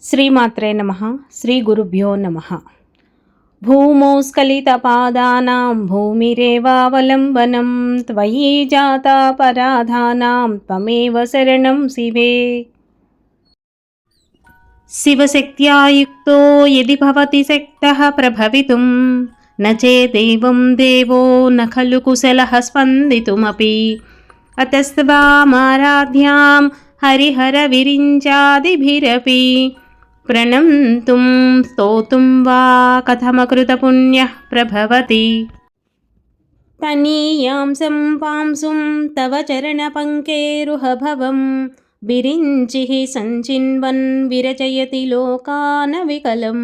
శ్రీమాత్రే నమః. శ్రీ గురుభ్యో నమః. భూమౌ స్ఖలితపాదానాం భూమిరేవావలంబనం త్వయి జాతాపరాధానాం త్వమేవ శరణం శివే. శివశక్త్యా యుక్తో యది భవతి శక్తః ప్రభవితుం న చేదేవం దేవో న ఖలు కుశలః స్పందితుమపి అతస్త్వామారాధ్యాం హరిహర విరించాదిభిరపి ప్రణంతుం స్తోతుం వా కథమకృత పుణ్యః ప్రభవతి. తనీయాం సంపాంసుం తవ చరణపంకేరుహభవం విరించిః సంచిన్వన్ విరచయతి లోకాన వికలం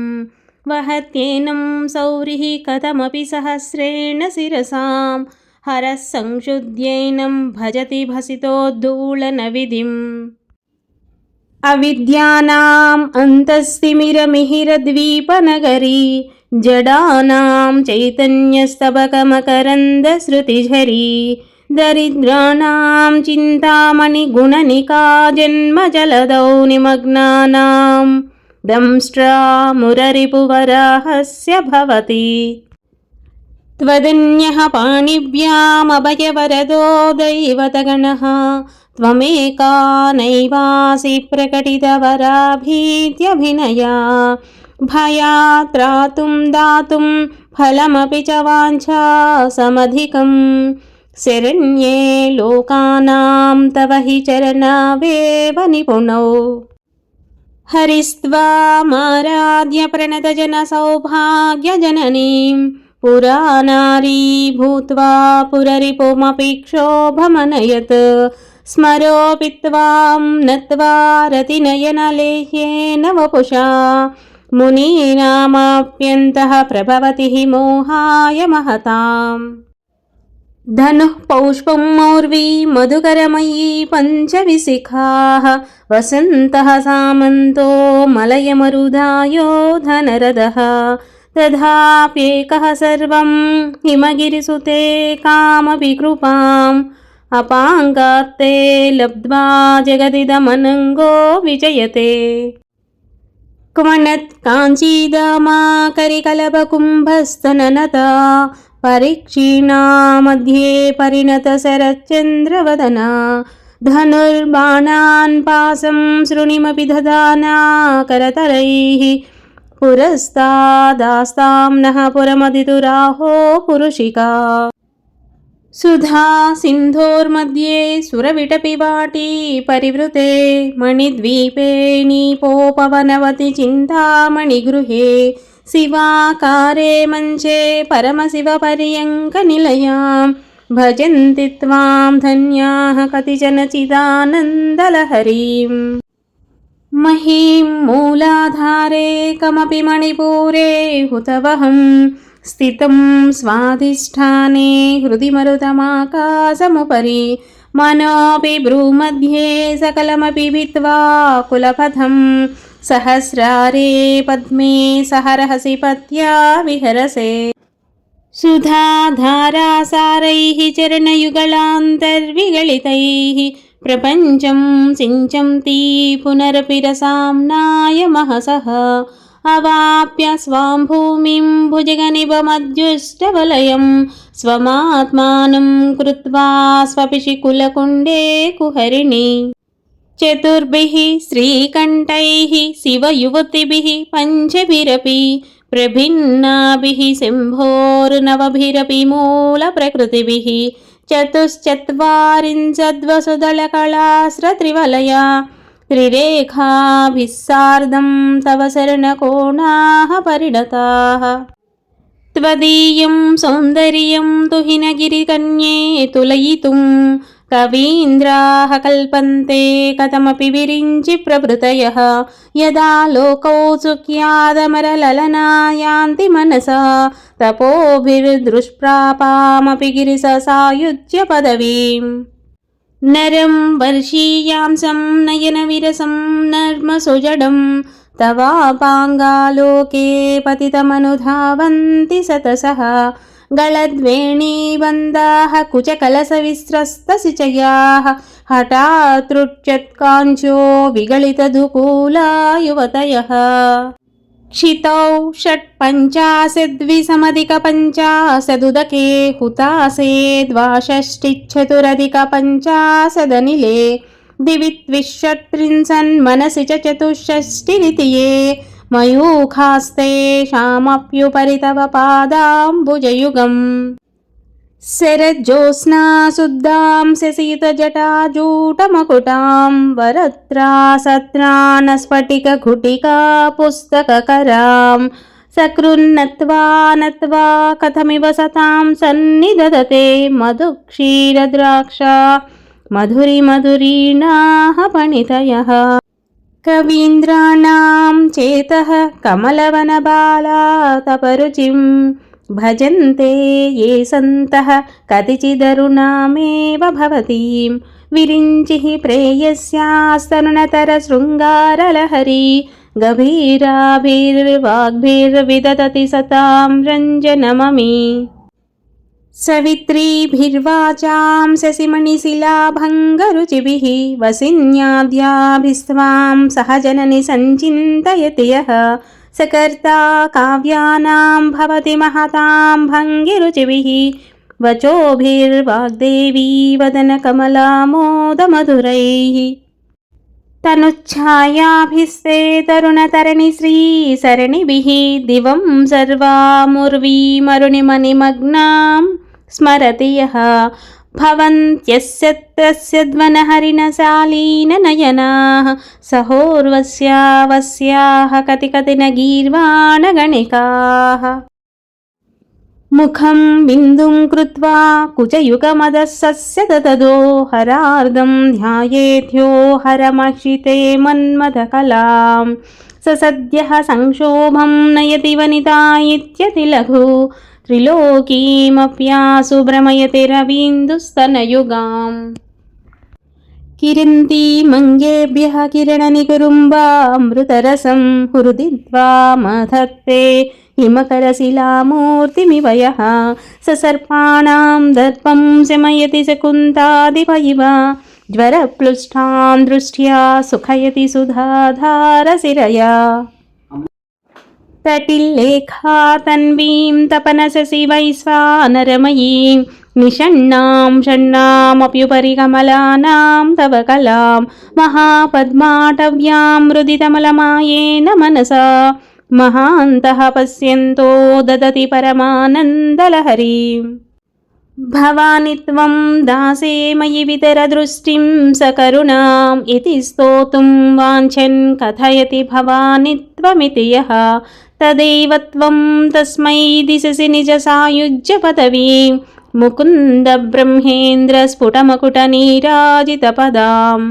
వహత్యేనం సౌరిః కథమపి సహస్రేణ శిరసాం హరः సంక్షుద్యైనం భజతి భసితోద్ధూళన విధిం. అవిద్యానాం అంతస్తిమిరమిహిరద్వీపనగరీ జడానాం చైతన్యస్తబకమకరందశ్రుతిఝరీ దరిద్రాణాం చింతామణి గుణనికా జన్మజలదౌ నిమగ్నానాం దంష్ట్రా మురరిపువరాహస్య భవతి. త్వదన్యః పాణిభ్యామభయవరదో దైవతగణః త్వమేకా నైవాసి ప్రకటితవరాభీత్యభినయా భయాత్ త్రాతుం దాతుం ఫలమపి చ వాంఛా సమధికం శరణ్యే లోకానాం తవ హి చరణావేవ నిపుణౌ. హరిస్త్వామారాధ్య ప్రణతజన సౌభాగ్యజననీం పురానారీ భూత్వా పురరిపుమపి క్షోభమనయత్ స్మరోపి త్వాం నత్వా రతినయనలేహ్యేన వపుషా మునీనామాప్యంతః ప్రభవతి హి మోహాయ మహతాం. ధనుః పౌష్పం మౌర్వీ మధుకరమయీ పంచవిశిఖాః వసంతః సామంతో మలయమరుదాయో ధనరదః తథాప్యేకః సర్వం హిమగిరిసుతే కామపి కృపాం అపాంగార్తే లబ్ధ్వా జగదిదమనంగో విజయతే. క్వణత్ కాంచీదామాకరికలభకుంభస్తననతా పరిక్షీణా మధ్యే పరిణత శరచంద్రవదనా ధనుర్బాణాన్ పాసం శృణిమపి దధానా కరతలైః పురస్తాదాస్తాం నః పురమదితురాహో పురుషికా. సుధా సింధోర్मध्ये సురవిటపి వాటీ పరివృతే మణిద్వీపే నీపోపవనవతి చింతామణిగృహే శివాకారే మంచే పరమశివపర్యంకనిలయాం భజంతి త్వాం ధన్యాః కతిచన చిదానందలహరీం. మహీం మూలాధారే కమపి మణిపూరే హుతవహం స్థితం స్వాధిష్ఠానే హృది మరుతమాకాశముపరి మనోపి భ్రూमध्ये సకలమపి భిత్వా కులపథం సహస్రారే పద్మే సహరహసి పత్యా విహరసే. సుధాధారాసారైః చరణయుగళాంతర్విగళితైః ప్రపంచం సించంతి పునరపి రసాంనాయ మహసః అవాప్య స్వాం భూమిం భుజగనిభమధ్యుష్టవలయం స్వమాత్మానం కృత్వా స్వపిషి కులకుండే కుహరిణి. చతుర్భిః శ్రీకంఠైః శివయువతిభిః పంచభిరపి ప్రభిన్నాభిః శంభోర్నవభిరపి మూలప్రకృతిభిః చతుశ్చత్వారింశద్వసుదళకళాస్రత్రివలయా త్రిరేఖాభిः సార్ధం తవ శరణకోణాః పరిణతాః. త్వదీయం సౌందర్యం తుహినగిరికన్యే తులయితుం కవీంద్రాః కల్పంతే కథమపి విరించి ప్రభృతయః యదా లోకౌత్సుక్యాదమరలలనా యాంతి మనసా తపోభిర్దుష్ప్రాపామపి గిరిససాయుజ్య పదవీం. నరం వర్షీయాంసం నయన విరసం నర్మసుజడం తవాపాంగాలోకే పతితమనుధావంతి సతసః गलद्वेणीबन्धाः कुचकलशविस्रस्तसिचयाः हठात्तृच्यत्काञ्चो विगलितदुकूला युवतयः क्षितौ षट्पञ्चाशद्विसमधिकपञ्चाशदुदके हुतासे द्वाषष्टिश्चतुरधिकपञ्चाशदनिले दिवि द्विषट्त्रिंशन्मनसि च चतुष्षष्टिरिति ये मयूखास्तेषामप्युपरि तव पादाम्बुजयुगम् शरज्योत्स्ना शुद्धां शशितजटाजूटमकुटां वरत्रासत्रानस्फटिकघुटिका पुस्तककरां सकृन्नत्वा नत्वा कथमिव सतां सन्निदधते मधुक्षीरद्राक्षा मधुरीणाः पणितयः कवीन्द्राणां चेतः कमलवनबालातपरुचिं भजन्ते ये सन्तः कतिचिदरुणामेव भवतीं विरिञ्चिः प्रेयस्यास्तरुणतरशृङ्गारलहरी गभीराभिर्वाग्भिर्विदधति सतां रञ्जनममी सवित्रीभिर्वाचां शशिमणिशिलाभङ्गरुचिभिः वसिन्याद्याभिस्त्वां सहजननि सञ्चिन्तयति यः सकर्ता काव्यानां भवति महतां भङ्गिरुचिभिः वचोभिर्वाग्देवी वदनकमलामोदमधुरैः तनुच्छायाभिस्ते तरुणतरणि श्रीसरणिभिः दिवं सर्वामुर्वीमरुणिमनिमग्नां स्मरति यः भवन्त्यस्य ध्वनहरिणशालीननयनाः सहोर्वस्यावस्याः कति न गीर्वाणगणिकाः मुखं बिन्दुं कृत्वा कुचयुगमदस्य ततदो हरार्धं ध्यायेद्यो हरमक्षिते मन्मथकलां स सद्यः संक्षोभं नयति वनिता इत्यति लघु त्रिलोकीमप्यासु भ्रमयति रवीन्दुस्तनयुगाम् किरन्तीमङ्गेभ्यः किरणनिकुरुम्बामृतरसं हृदित्वा मधत्ते हिमकरशिलामूर्तिमिव यः ससर्पाणां दर्पं शमयति शकुन्तादिप इव ज्वरप्लुष्टां दृष्ट्या सुखयति सुधाधारशिरया तटिल्लेखा तन्वीं तपनशशि वैश्वानरमयीं निषण्णां षण्णामप्युपरि कमलानां तव कलां महापद्माटव्यां हृदितमलमायेन मनसा महान्तः पश्यन्तो ददति परमानन्दलहरीं भवानि त्वं दासे मयि वितरदृष्टिं सकरुणाम् इति स्तोतुं वाञ्छन् कथयति भवानि त्वमिति यः तदेव त्वं तस्मै दिशसि निजसायुज्यपदवीं मुकुन्द ब्रह्मेन्द्र स्फुटमकुटनीराजितपदाम्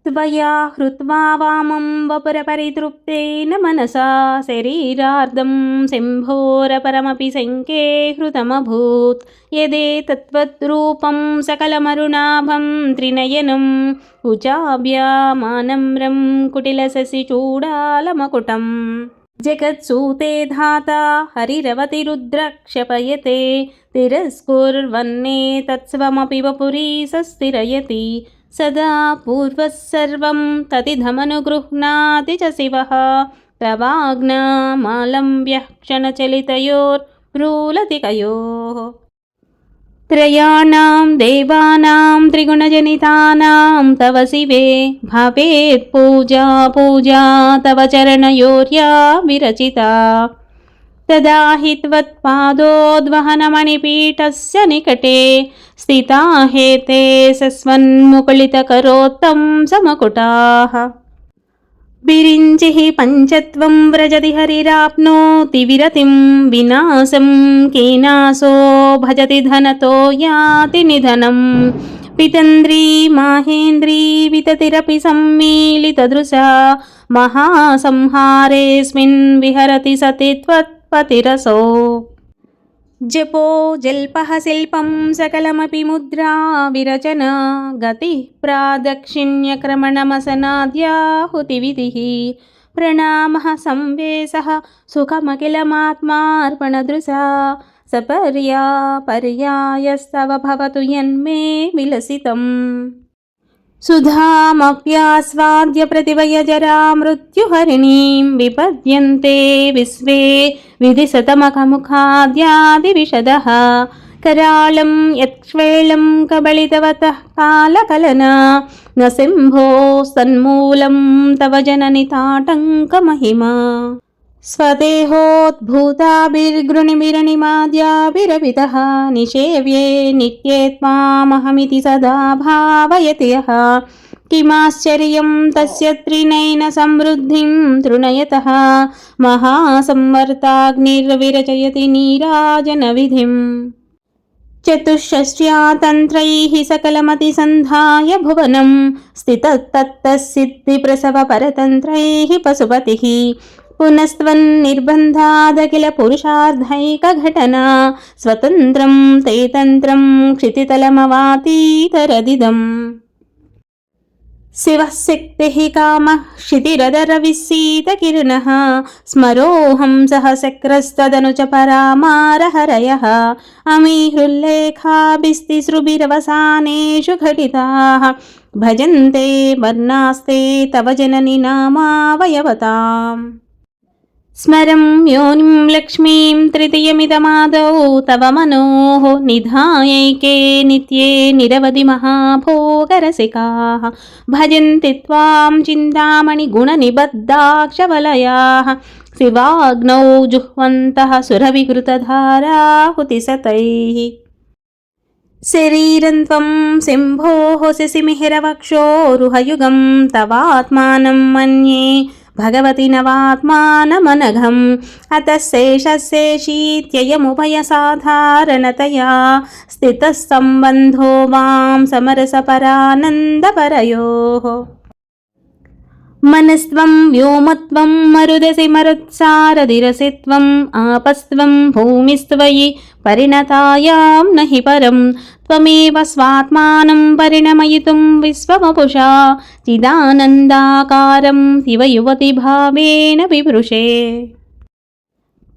त्वया हृत्वा वामं वपुरपरितृप्तेन मनसा शरीरार्धं शम्भोरपरमपि शङ्के हृतमभूत् यदेतत्त्वद्रूपं सकलमरुणाभं त्रिनयनम् उचाभ्यामानम्रं कुटिलशशिचूडालमकुटम् जगत्सूते धाता हरिरवतिरुद्रक्षपयते तिरस्कुर्वन्ने तत्स्वमपि वपुरी सस्थिरयति सदा पूर्वः सर्वं ततिधमनुगृह्णाति च शिवः तवाज्ञामालम्ब्यः क्षणचलितयोर्भ्रूलतिकयोः त्रयाणां देवानां त्रिगुणजनितानां तव शिवे भवेत् पूजा तव चरणयोर्या विरचिता तदा हि त्वत्पादोद्वहनमणिपीठस्य निकटे स्थिता हेते सस्वन्मुकुलितकरोत्तं समकुटाः विरिञ्चिः पञ्चत्वं व्रजति हरिराप्नोति विरतिं विनाशं कीनासो भजति धनतो याति निधनं पितन्द्री माहेन्द्री विततिरपि सम्मीलितदृशा महासंहारेऽस्मिन् विहरति सति त्वत्पतिरसो जपो जल्पः शिल्पं सकलमपि मुद्रा विरचना गतिः प्रादक्षिण्यक्रमणमसनाद्याहुतिविधिः प्रणामः संवेशः सुखमखिलमात्मार्पणदृशा सपर्या पर्यायस्तव भवतु यन्मे विलसितम् सुधामप्यास्वाद्य प्रतिवयजरा मृत्युहरिणीं विपद्यन्ते विश्वे विधिशतमखमुखाद्यादिविशदः करालं यक्ष्वेलं कबलितवतः कालकलना न सिंहो सन्मूलं तव जननि ताटङ्कमहिमा स्वदेहोद्भूताभिर्गृणिमिरणिमाद्याभिरभितः निषेव्ये नित्ये त्वामहमिति सदा भावयति यः किमाश्चर्यं तस्य त्रिनयनसमृद्धिं तृणयतः महासंवर्ताग्निर्विरचयति नीराजनविधिम् चतुष्षष्ट्या तन्त्रैः सकलमतिसन्धाय भुवनं स्थितस्तत्तसिद्धिप्रसवपरतन्त्रैः पशुपतिः पुनस्त्वन्निर्बन्धादखिल पुरुषार्धैकघटना स्वतन्त्रं ते तन्त्रं क्षितितलमवातीतरदिदम् शिवः शक्तिः कामः क्षितिरदरविसीतकिरणः स्मरोऽहं सहचक्रस्तदनु च परामारहरयः अमीहृल्लेखाभिस्तिसृभिरवसानेषु घटिताः भजन्ते वर्णास्ते तव जननि नामावयवताम् स्मरं योनिं लक्ष्मीं तृतीयमिदमादौ तव मनोः निधायैके नित्ये निरवधि महाभोगरसिकाः भजन्ति त्वां चिन्तामणिगुणनिबद्धाक्षवलयाः शिवाग्नौ जुह्वन्तः सुरविकृतधाराहुतिशतैः शरीरं त्वं शम्भोः शशिमिहिरवक्षोरुहयुगं तवात्मानं मन्ये भगवति नवात्मानमनघम् अतः शेषशेषीत्ययमुभयसाधारणतया स्थितः सम्बन्धो वां समरसपरानन्दपरयोः मनस्त्वं व्योमत्वं मरुदसि मरुत्सारधिरसित्वम् आपस्त्वं भूमिस्त्वयि परिणतायां न हि परं त्वमेव स्वात्मानं परिणमयितुं विश्वमपुषा चिदानन्दाकारं शिव युवतिभावेन विवृषे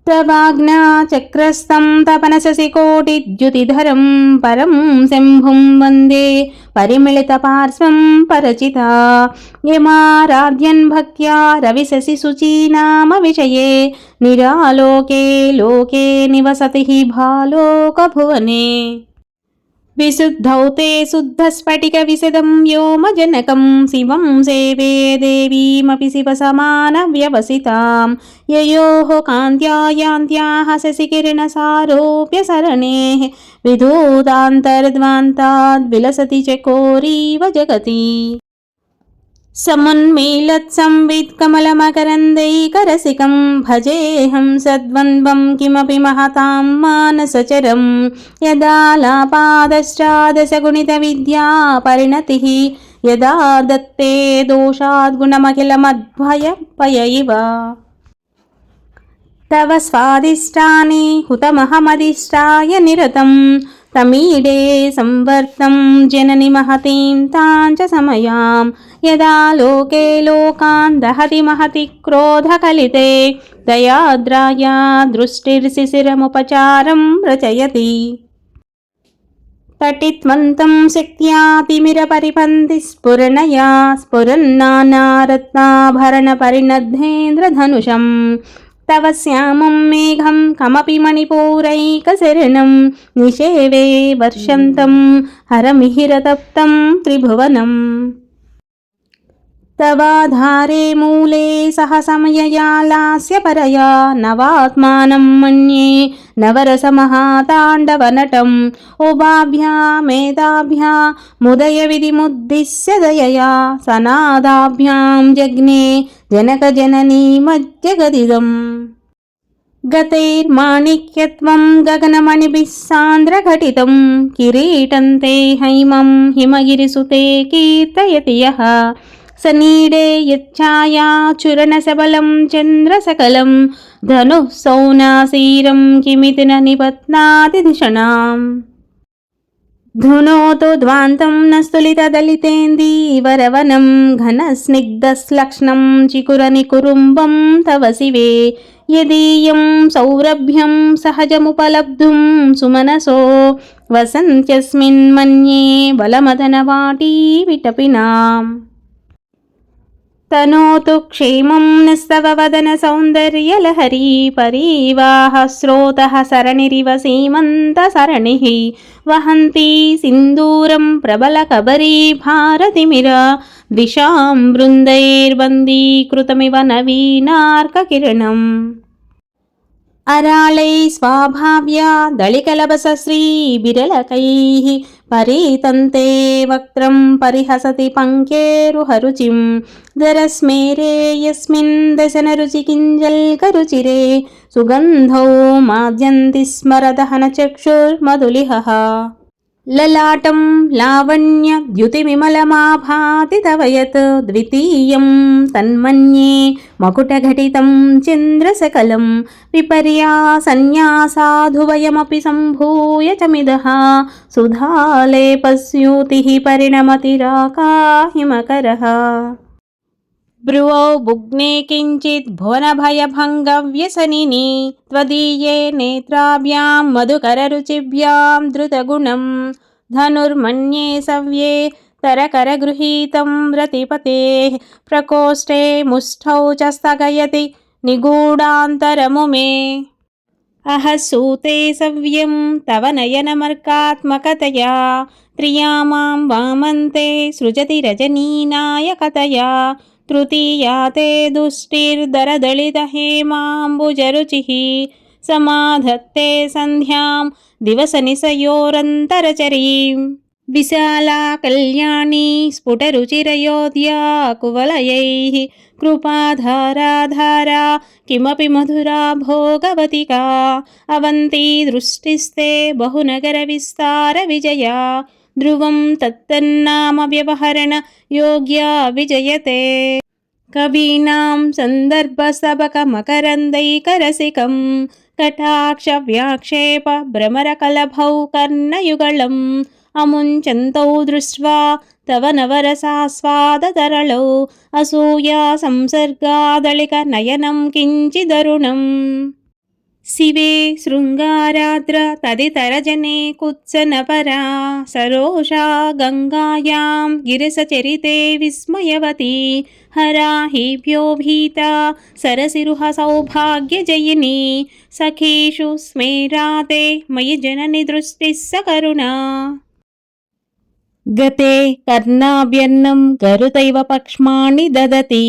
तवाज्ञाचक्रस्तं तपनशशिकोटिद्युतिधरं परं शम्भुं वन्दे परिमिलितपार्श्वं परचिता यमाराध्यन् भक्त्या रविशशिशुचीनामविषये निरालोके लोके निवसति हि भालोकभुवने विशुद्धौ ते शुद्धस्फटिकविशदं व्योमजनकं शिवं सेवे देवीमपि शिवसमानव्यवसितां ययोः कान्त्यायान्त्याः शशिकिरणसारोप्य सरणेः विधूतान्तर्ध्वान्ताद्विलसति चकोरीव जगति समुन्मीलत्संवित्कमलमकरन्दैकरसिकं भजेऽहं सद्वन्द्वं किमपि महतां मानसचरं यदालापादश्चादशगुणितविद्या परिणतिः यदा दत्ते दोषाद्गुणमखिलमद्भयपय इव तव स्वादिष्टानि हुतमहमदिष्टाय निरतं तमीडे संवर्तं जननि महतीं तां च समयां यदा लोके लोकान् दहति महति क्रोधकलिते दयाद्राया दृष्टिर्शिशिरमुपचारं रचयति तटित्वन्तं शक्त्यातिमिरपरिपन्थि स्फुरणया स्फुरन्नानारत्नाभरणपरिणद्धेन्द्रधनुषं तव श्यामं मेघं कमपि मणिपूरैकशरणं निषेवे वर्षन्तं हरमिहिरतप्तं त्रिभुवनम् तवाधारे मूले सह समयया लास्य परया नवात्मानं मन्ये नवरसमहाताण्डवनटम् उभाभ्यामेताभ्या मुदयविधिमुद्दिश्य दयया सनादाभ्यां जग्ने जनकजननी मज्जगदिदम् गतैर्माणिक्यत्वं गगनमणिभिः सान्द्रघटितं किरीटं ते हैमं हिमगिरिसुते कीर्तयति यः सनीडे यच्छायाचूरणसबलं चन्द्रसकलं धनुः सौनासीरं किमिति न निपत्नाति धिषणाम् धुनोतु ध्वान्तं न स्तुलितदलितेन्दीवरवनं घनस्निग्धश्लक्ष्णं चिकुरनिकुरुम्बं तव शिवे యదీయం సౌరభ్యం సహజముపలబ్ధుం సుమనసో వసంత్యస్మిన్ మన్యే బలమదనవాటీ విటపినాం. తనోతు క్షేమం నిస్తవ వదన సౌందర్యలహరీ పరీవాహ స్రోతః సరణిరివ సీమంత సరణిః వహంతి సింధూరం ప్రబల కబరీ భారతిమిర ద్విషాం బృందైర్బందీకృతమివ నవీనార్కకిరణం. అరాళై స్వాభావ్య దళికలభసశ్రీబిరలకైః పరీతంతే వక్త్రం పరిహసతి పంకేరుహరుచిం దరస్మేరే యస్మిన్ దశనరుచి కింజల్కరుచిరే సుగంధౌ మాద్యంతి స్మరదహన చక్షుర్మధులిహః. లలాటం లావణ్య ద్యుతివిమలమాభాతి తవ యత్ ద్వితీయం తన్మన్యే మకుటఘటితం చంద్రసకలం విపర్యా సన్యాసాధువయమపి సంభూయ చమిదః సుధాలేపస్యూతిః పరిణమతిరాకాహిమకరః. భ్రువౌ భుగ్నే కించిత్ భువనభయభంగవ్యసనిని త్వదీయే నేత్రాభ్యాం మధుకరరుచిభ్యాం ధృతగుణం ధనుర్మన్యే సవ్యే తరకరగృహీతం రతిపతేః ప్రకోష్ఠే ముష్ఠౌ చ స్థగయతి నిగూఢాంతరము మే. అహసూతే సవ్యం తవ నయనమర్కాత్మకతయా త్రియామాం వామంతే సృజతి రజనీనాయకతయా తృతీయా తే దుష్టిర్దరదళితహేమాంబుజరుచిః సమాధత్తే సంధ్యాం దివసనిశయోరంతరచరీం. విశాలా కళ్యాణీ స్ఫుటరుచిరయోధ్యా కువలయైః కృపాధారాధారా కిమపి మధురా భోగవతికా అవంతి దృష్టిస్తే బహునగర విస్తార విజయా ధ్రువం తత్తన్నామ వ్యవహరణ యోగ్యా విజయతే. కవీనాం సందర్భసబక మకరందైకరసికం కటాక్ష వ్యాక్షేప భ్రమరకలభౌ కర్ణయుగళం అముంచంతౌ దృష్ట్వా తవ నవరసాస్వాదతరళౌ అసూయా సంసర్గాదళిక నయనం కించిదరుణం. శివే శృంగారాద్ర తదితరజనే కుత్సనపరా సరోషా గంగాయాం గిరిసచరితే విస్మయవతి హరాహిభ్యో భీతా సరసిరుహ సౌభాగ్యజయిని సఖీషు స్మేరాతే మయి జనని దృష్టిః సకరుణా. గతే కర్ణాభ్యన్నం గరుతైవ పక్ష్మాణి దదతి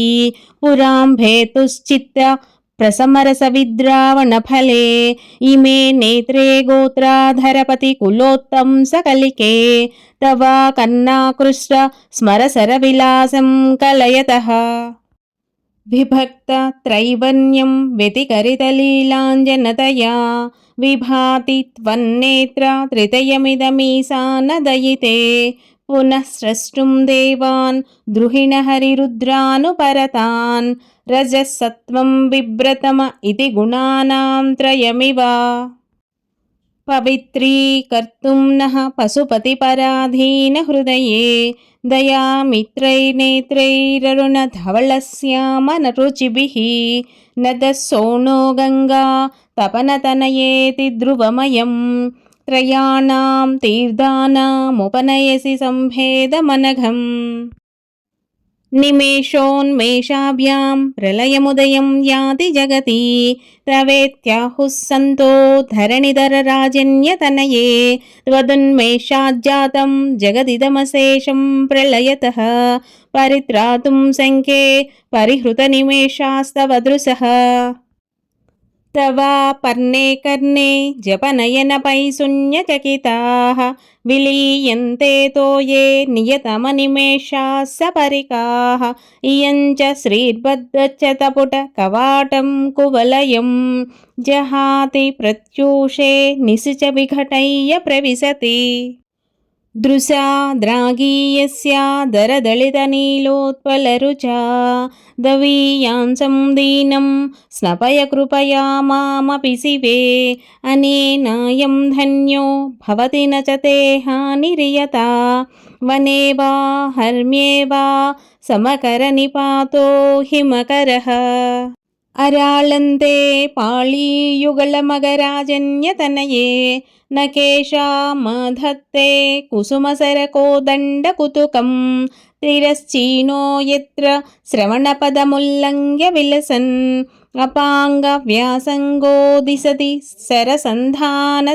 పురాంభేతుశ్చిత్త ప్రసమరస విద్రావణ ఫలే ఇమే నేత్రే గోత్రాధరపతి కులోత్తం సకలికే తవ కర్ణాకృష్ట స్మరసర విలాసం కలయతః. విభక్త త్రైవన్యం వ్యతికరితలీలాంజనతయా విభాతి త్వన్నేత్ర త్రితయమిదమీశానదయితే పునః స్రష్టుం దేవాన్ ద్రుహిణ హరిరుద్రానుపరతాన్ రజసత్వం బిభ్రతమ ఇతి గుణానాం త్రయమివ. పవిత్రీకర్తుం నః పశుపతిపరాధీన హృదయే దయామిత్రైర్నేత్రైరరుణధవళశ్యామనరుచిభిః నదసోనో గంగా తపనతనయేతి ధ్రువమయం త్రయాణాం తీర్థానాముపనయసి సంభేదమనఘం. నిమేషోన్మేషాభ్యాం ప్రళయముదయం యాతి జగతి తవేత్యాహుః సంతో ధరణిధరరాజన్యతనయే త్వదున్మేషాజ్జాతం జగదిదమశేషం ప్రళయతః పరిత్రాతుం శంకే పరిహృతనిమేషాస్తవ దృశః. తవాపర్ణే కర్ణే జపనయనపై శూన్యచకితాః విలీయంతే తోయే నియతమనిమేషాः సపరికాః ఇయం చ శ్రీర్బద్ధచ్చతపుట కవాటం కువలయం జహాతి ప్రత్యూషే నిశిచ విఘటయ్య ప్రవిశతి. దృశా ద్రాగీయస్యా దరదళితనీలోత్పలరుచా దవీయాంసం దీనం స్నపయ కృపయా మామపి శివే అనేనాయం ధన్యో భవతి న చ తే హానిరియతా వనే వా హర్మ్యే వా సమకర నిపాతో హిమకరః. अराळन्ते पाळीयुगलमगराजन्यतनये न केशामधत्ते कुसुमसरकोदण्डकुतुकं तिरश्चीनो यत्र श्रवणपदमुल्लङ्घ्य विलसन् अपाङ्गव्यासङ्गो दिशति सरसन्धानधिषणाम्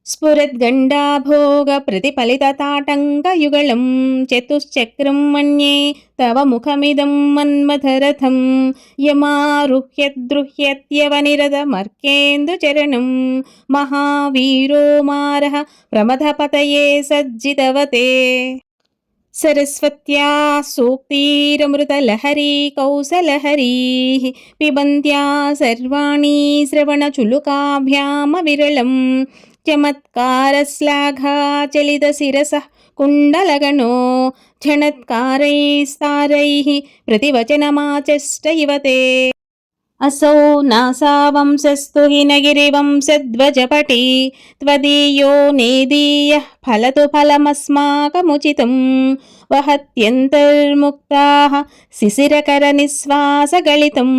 स्फुरद्गण्डाभोगप्रतिफलितताटङ्कयुगलं चतुश्चक्रं मन्ये तव मुखमिदं मन्मथरथं यमारुह्यद्रुह्यत्यवनिरतमर्केन्दुचरणं महावीरो मारः प्रमथपतये सज्जितवते सरस्वत्या सूक्तिरमृतलहरी कौसलहरीः पिबन्त्या सर्वाणि श्रवणचुलुकाभ्यामविरलम् चमत्कारश्लाघा चलितशिरसः कुण्डलगणो झणत्कारैस्तारैः प्रतिवचनमाचष्ट इव ते असौ नासावंशस्तु हिनगिरिवंशध्वजपटी त्वदीयो नेदीयः फलतु फलमस्माकमुचितं वहत्यन्तर्मुक्ताः शिशिरकरनिःश्वासगलितं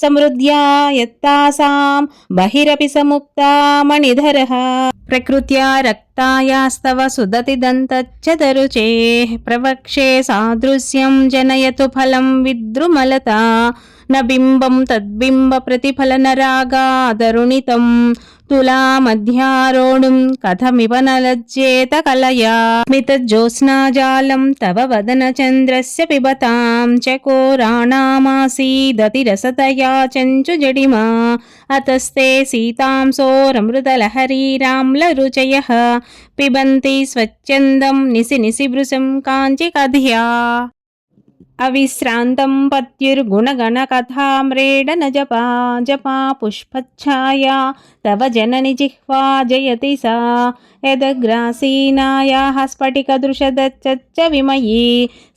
समृद्ध्या यत्तासां बहिरपि समुक्ता मणिधरः प्रकृत्या रक्तायास्तव सुदति दन्तच्च दरुचेः प्रवक्षे सादृश्यं जनयतु फलं विद्रुमलता न बिम्बं तद्बिम्ब प्रतिफलनरागादरुणितं तुलामध्यारोढुं कथमिव न लज्जेत कलया स्मितज्योत्स्नाजालं तव वदनचन्द्रस्य पिबतां चकोराणामासीदतिरसतया चञ्चुजडिमा अतस्ते सीतांसोरमृतलहरीराम्लरुचयः पिबन्ति स्वच्छन्दं निसि निसिभृशं काञ्चिकध्या अविश्रान्तं पत्युर्गुणगणकथाम्रेडन जपा जपा पुष्पच्छाया तव जननि जिह्वा जयति सा यदग्रासीनायाः स्फटिकदृशदच्च विमयी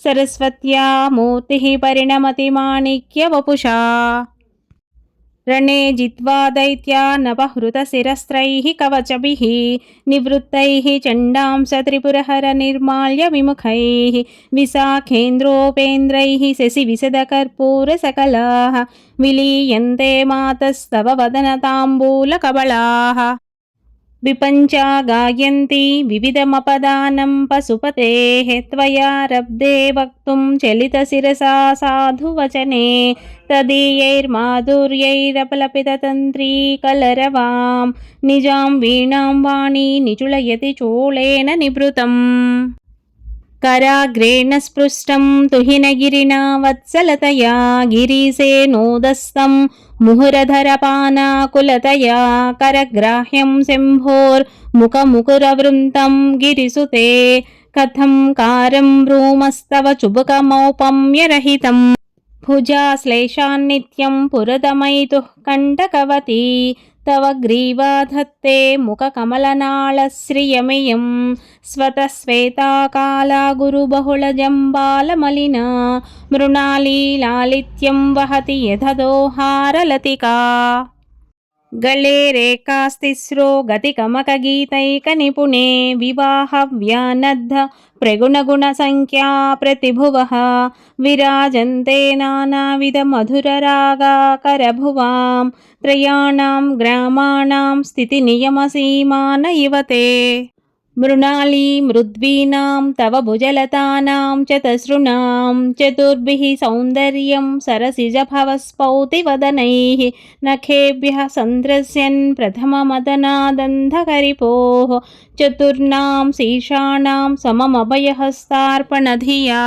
सरस्वत्या मूर्तिः परिणमति माणिक्यवपुषा रणे जित्वा दैत्यानपहृतशिरस्त्रैः कवचभिः निवृत्तैः चण्डांस त्रिपुरहरनिर्माल्य विमुखैः विशाखेन्द्रोपेन्द्रैः शशिविशदकर्पूरसकलाः विलीयन्ते मातस्तव वदनताम्बूलकबलाः विपञ्चा गायन्ति विविधमपदानं पशुपतेः त्वयारब्धे वक्तुं चलितशिरसा साधुवचने तदीयैर्माधुर्यैरपलपिततन्त्रीकलरवां निजां वीणां वाणी निचुलयति चोळेन निभृतम् कराग्रेण स्पृष्टं तुहिनगिरिणा वत्सलतया गिरिसेनोदस्तं मुहुरधरपानाकुलतया करग्राह्यं शम्भोर्मुखमुकुरवृन्तं गिरिसुते कथं कारं भ्रूमस्तव चुबुकमौपम्यरहितं भुजाश्लेषान्नित्यं पुरतमयितुः कण्टकवती तव ग्रीवाधत्ते मुखकमलनाळश्रियमियं स्वतः श्वेताकाला गुरुबहुलजम्बालमलिना मृणाली लालित्यं वहति यथदोहारलतिका गले रेखास्तिस्रो गतिकमकगीतैकनिपुणे विवाहव्यानद्ध प्रगुणगुणसङ्ख्या प्रतिभुवः विराजन्ते नानाविधमधुररागाकरभुवां त्रयाणां ग्रामाणां स्थितिनियमसीमान इव ते मृणाली मृद्वीनां तव भुजलतानां चतसृणां चतुर्भिः सौन्दर्यं सरसिजभवस्फौतिवदनैः नखेभ्यः सन्दृश्यन् प्रथममदनादन्धकरिपोः चतुर्णां शीर्षाणां सममभयहस्तार्पणधिया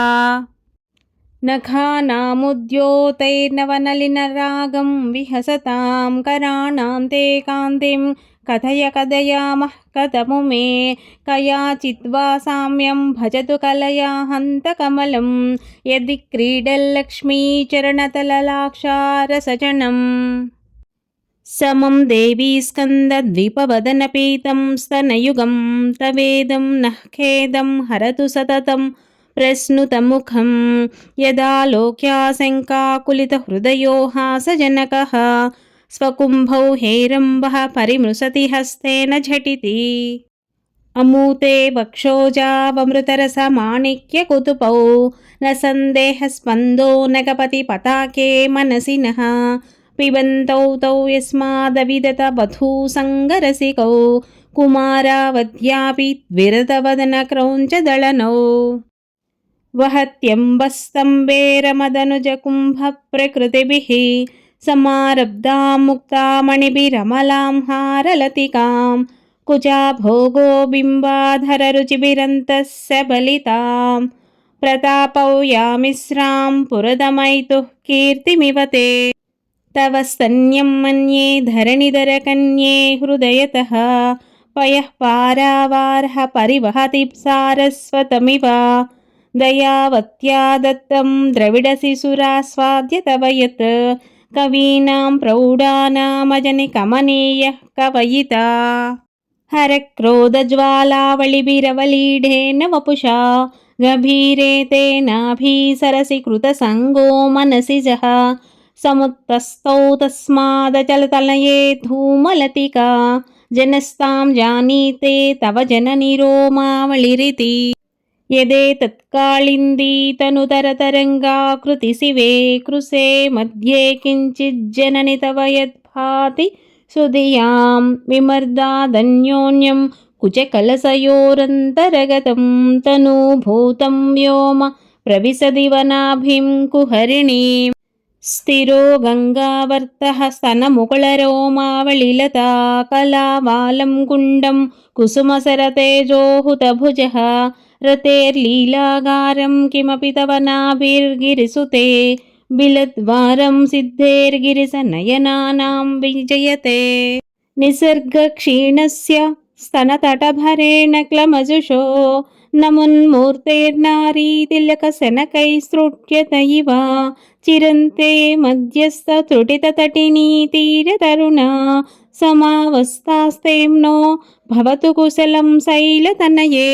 नखानामुद्योतैर्नवनलिनरागं विहसतां कराणां ते कान्तिं कथय कथयामः कथमु मे कयाचिद्वा साम्यं भजतु कलया हन्तकमलं यदि क्रीडल्लक्ष्मीचरणतललाक्षारसजनम् समं देवी स्कन्दद्वीपवदनपीतं स्तनयुगं तवेदं नः खेदं हरतु सततं प्रस्नुतमुखं यदा लोक्याशङ्काकुलितहृदयो हासजनकः स्वकुम्भौ हेरम्बः परिमृशति हस्तेन झटिति अमूते वक्षोजावमृतरसमाणिक्यकुतुपौ न सन्देहस्पन्दो नगपति पताके मनसि नः पिबन्तौ तौ यस्मादविदत वधूसङ्गरसिकौ कुमारावध्यापि द्विरतवदनक्रौञ्चदळनौ वहत्यम्बस्तम्बेरमदनुजकुम्भप्रकृतिभिः समारब्धां मुक्तामणिभिरमलां हारलतिकां कुचा भोगो बिम्बाधररुचिभिरन्तस्य बलितां प्रतापौ यामिश्रां पुरदमयितुः कीर्तिमिव ते तव स्तन्यं मन्ये धरणिधरकन्ये हृदयतः पयः पारावारः परिवहति सारस्वतमिव दयावत्या दत्तं द्रविडशिशुरास्वाद्य तव यत् कवीनां प्रौढानामजनिकमनीयः कवयिता हरक्रोधज्वालावलिभिरवलीढेन वपुषा गभीरे तेनाभिसरसि कृतसङ्गो मनसि जः समुत्तस्थौ तस्मादचलतनये धूमलतिका जनस्तां जानीते तव जननि रोमावलिरिति यदेतत्कालिन्दी तनुतरतरङ्गाकृतिशिवे कृसे मध्ये किञ्चिज्जननि तव यद्भाति सुधियां विमर्दादन्योन्यं कुचकलशयोरन्तरगतं तनुभूतं व्योम प्रविशदिवनाभिं कुहरिणीं स्थिरो गङ्गावर्तः स्तनमुकुलरोमावलिलता कलावालं कुण्डं कुसुमसरतेजोहुतभुजः रतेर्लीलागारं किमपि तव नाभिर्गिरिसुते बिलद्वारं सिद्धेर्गिरिसनयनानां विजयते निसर्गक्षीणस्य स्तनतटभरेण क्लमजुषो नमुन्मूर्तेर्नारीतिलकसनकैस्तृट्यत इव चिरन्ते मध्यस्थत्रुटिततटिनी तीरतरुणा समावस्थास्तेम्नो भवतु कुशलं शैलतनये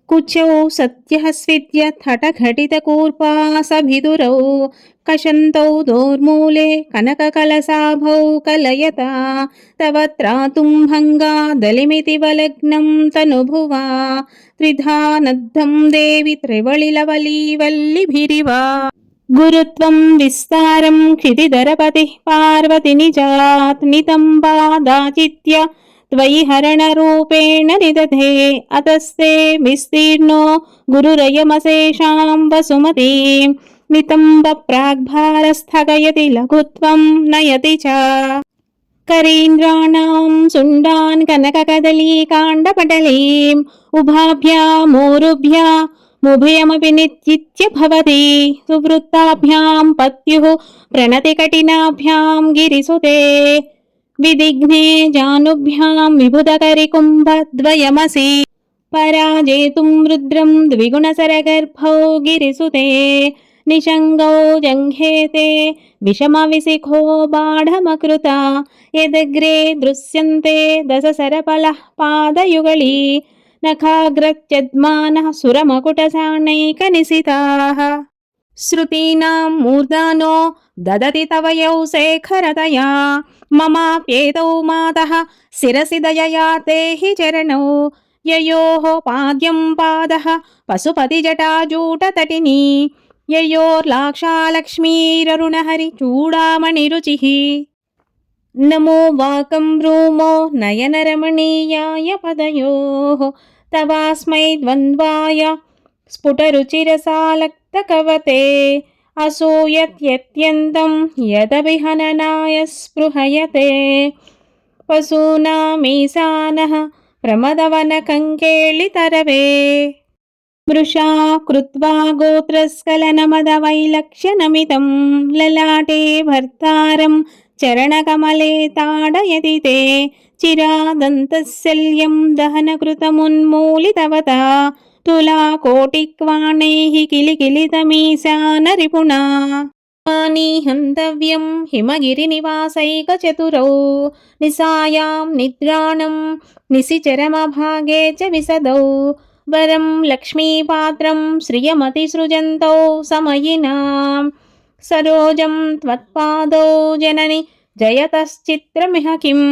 कुचौ सत्यः स्विद्य थटघटितकूर्पासभिदुरौ कषन्तौ दोर्मूले कनककलशाभौ कलयता तव त्रातुं भङ्गा दलिमिति वलग्नं तनुभुवा त्रिधा नद्धं देवि त्रिवळिलवलीवल्लिभिरिव गुरुत्वं विस्तारं क्षितिधरपतिः पार्वति निजात् नितम्बादाचित्य त्वयि हरणरूपेण निदधे अतस्ते विस्तीर्णो गुरुरयमशेषां वसुमतीं नितम्बप्राग्भारस्थगयति लघुत्वं नयति च करीन्द्राणां सुण्डान् कनककदलीकाण्डपटलीम् उभाभ्यामूरुभ्यामुभयमपि नित्य भवति सुवृत्ताभ्यां पत्युः प्रणतिकटिनाभ्यां गिरिसुते विदिघ्ने जानुभ्यां विबुधकरिकुम्भद्वयमसि पराजेतुं रुद्रं द्विगुणसरगर्भौ गिरिसुते निषङ्गौ जङ्घेते विषमविशिखो बाढमकृता यदग्रे दृश्यन्ते दशसरपलः पादयुगली नखाग्रच्यद्मानः सुरमकुटसानैकनिशिताः श्रुतीनां मूर्धानो ददति तव यौ शेखरतया ममाप्येतौ मातः शिरसि दयया ते हि चरणौ ययोः पाद्यं पादः पशुपतिजटाजूटतटिनी ययोर्लाक्षालक्ष्मीररुणहरिचूडामणिरुचिः नमो वाकं ब्रूमो नयनरमणीयाय पदयोः तवास्मै द्वन्द्वाय स्फुटरुचिरसालक्तकवते असूयत्यत्यन्तं यदभिहननाय स्पृहयते पशूनामीशानः प्रमदवनकङ्केलितरवे मृषा कृत्वा गोत्रस्खलनमदवैलक्ष्यनमितं ललाटे भर्तारं चरणकमले ताडयति ते चिरादन्तशल्यं दहनकृतमुन्मूलितवता तुलाकोटिक्वाणैः किलिकिलितमीशानरिपुणा हन्तव्यं हिमगिरिनिवासैकचतुरौ निशायां निद्राणं निशिचरमभागे च विशदौ वरं लक्ष्मीपात्रं श्रियमतिसृजन्तौ समयिनां सरोजं त्वत्पादौ जननि जयतश्चित्रमिह किम्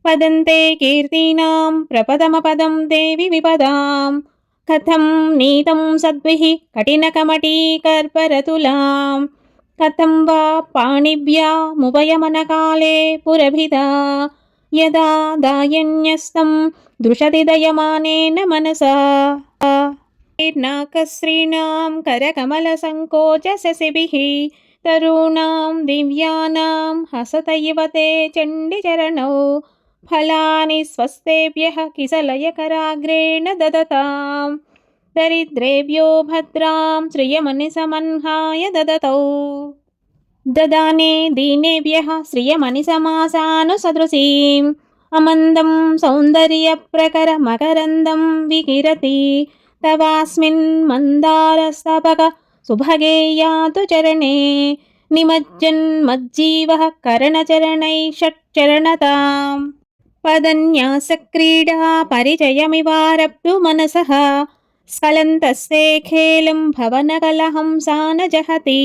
पदन्ते कीर्तीनां प्रपदमपदं देवि विपदां कथं नीतं सद्भिः कठिनकमटीकर्परतुलां कथं वा पाणिभ्यामुभयमनकाले पुरभिदा यदा दायन्यस्तं दृशति दयमानेन मनसा नाकस्त्रीणां करकमलसङ्कोचशशिभिः तरूणां दिव्यानां हसत इव ते चण्डिचरणौ फलानि स्वस्तेभ्यः किसलयकराग्रेण ददतां दरिद्रेभ्यो भद्रां श्रियमनिसमह्नाय ददतौ ददाने दीनेभ्यः श्रियमनिसमासानुसदृशीम् अमन्दं सौन्दर्यप्रकरमकरन्दं विकिरति तवास्मिन् मन्दारस्तबक सुभगे यातु चरणे निमज्जन्मज्जीवः करणचरणैः षट्चरणताम् पदन्यासक्रीडा परिचयमिवारब्धु मनसः स्खलन्तस्ते खेलं भवनकलहंसा न जहति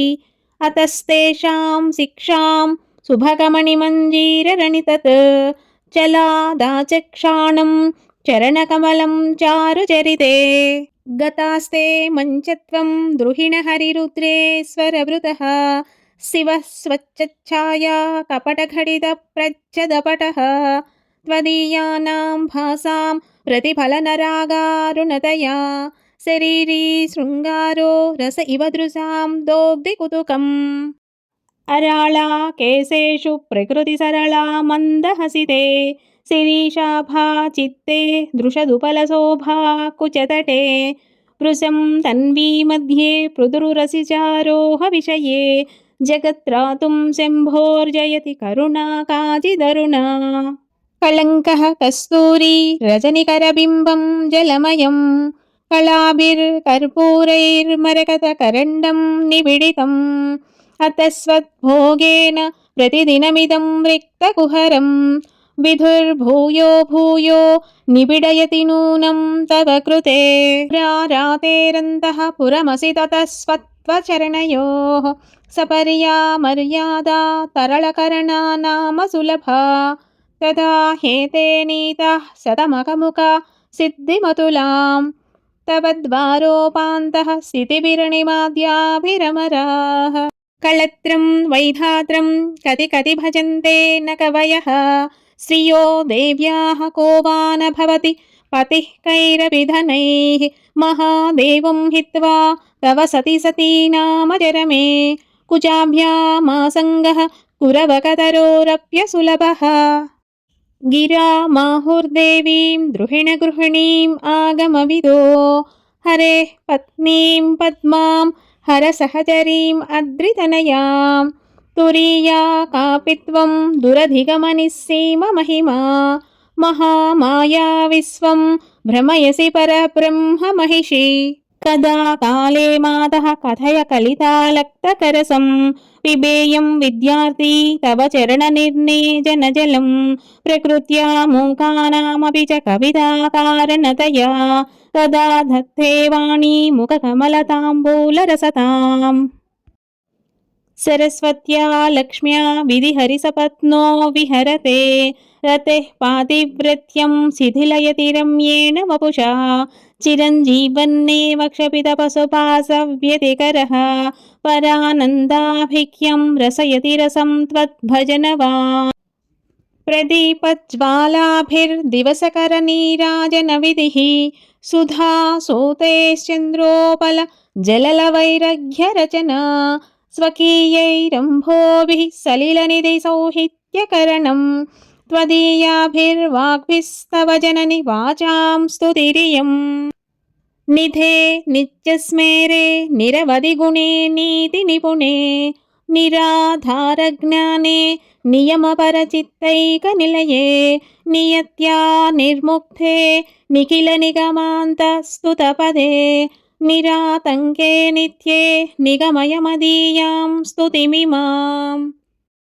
अतस्तेषां शिक्षां सुभगमणिमञ्जीररणितत् चलादाचक्षाणं चरणकमलं चारुचरिते गतास्ते मञ्चत्वं द्रुहिणहरिरुद्रेश्वरवृतः शिवः स्वच्छच्छाया कपटघटितप्रच्छदपटः त्वदीयानां भासां प्रतिफलनरागारुणतया शरीरी शृङ्गारो रस इव दृशां दोग्धिकुतुकम् अराळा केशेषु प्रकृतिसरला मन्दहसिते शिरीशाभा चित्ते दृशदुपलशोभा कुचतटे वृषं तन्वी मध्ये पृदुरुरसिचारोह विषये जगत्रातुं शम्भोर्जयति करुणा काचिदरुणा कलङ्कः कस्तूरी रजनिकरबिम्बं जलमयं कलाभिर्कर्पूरैर्मरकतकरण्डं निबिडितम् अतस्वद्भोगेन प्रतिदिनमिदं रिक्तकुहरं विधुर्भूयो भूयो निबिडयति नूनं तव कृते रातेरन्तः पुरमसि ततस्वत्वचरणयोः सपर्या मर्यादा तरलकरणा नाम सुलभा तदा हेते नीताः शतमकमुका सिद्धिमतुलां तव द्वारोपान्तः स्थितिभिरणिमाद्याभिरमराः कलत्रं वैधात्रं कति कति भजन्ते न कवयः श्रियो देव्याः को वा न भवति पतिः कैरभिधनैः महादेवं हित्वा तव सति सती नाम चरमे कुचाभ्यामासङ्गः कुरवकतरोरप्यसुलभः गिरा माहुर्देवीं द्रुहिणगृहिणीम् आगमविदो हरेः पत्नीं पद्मां हरसहचरीम् अद्रितनयां तुरीया कापि त्वं दुरधिगमनिस्सीममहिमा महामाया विश्वं भ्रमयसि परब्रह्म महिषी कदा काले मातः कथय कलितालक्तकरसं पिबेयं विद्यार्थी तव चरणनिर्णेजनजलं प्रकृत्या मूकानामपि च कविताकारणतया तदा धत्ते वाणी मुखकमलताम्बूलरसताम् सरस्वत्या लक्ष्म्या विधिहरिसपत्नो विहरते रतेः पातिव्रत्यं शिथिलयति रम्येण वपुषा चिरञ्जीवन्नेव क्षपितपशुपासव्यतिकरः परानन्दाभिक्यं रसयति रसं त्वद्भजनवान् प्रदीपज्वालाभिर्दिवसकरनीराजनविधिः सुधा सूतेश्चन्द्रोपल जललवैरघ्यरचना स्वकीयैरम्भोभिः सलिलनिधिसौहित्यकरणं त्वदीयाभिर्वाग्भिस्तव जननि वाचां स्तुतिरियम् निधे नित्यस्मेरे निरवधिगुणे नीतिनिपुणे निराधारज्ञाने नियमपरचित्तैकनिलये नियत्या निर्मुक्ते निखिलनिगमान्तस्तुतपदे निरातङ्के नित्ये निगमय मदीयां स्तुतिमिमाम्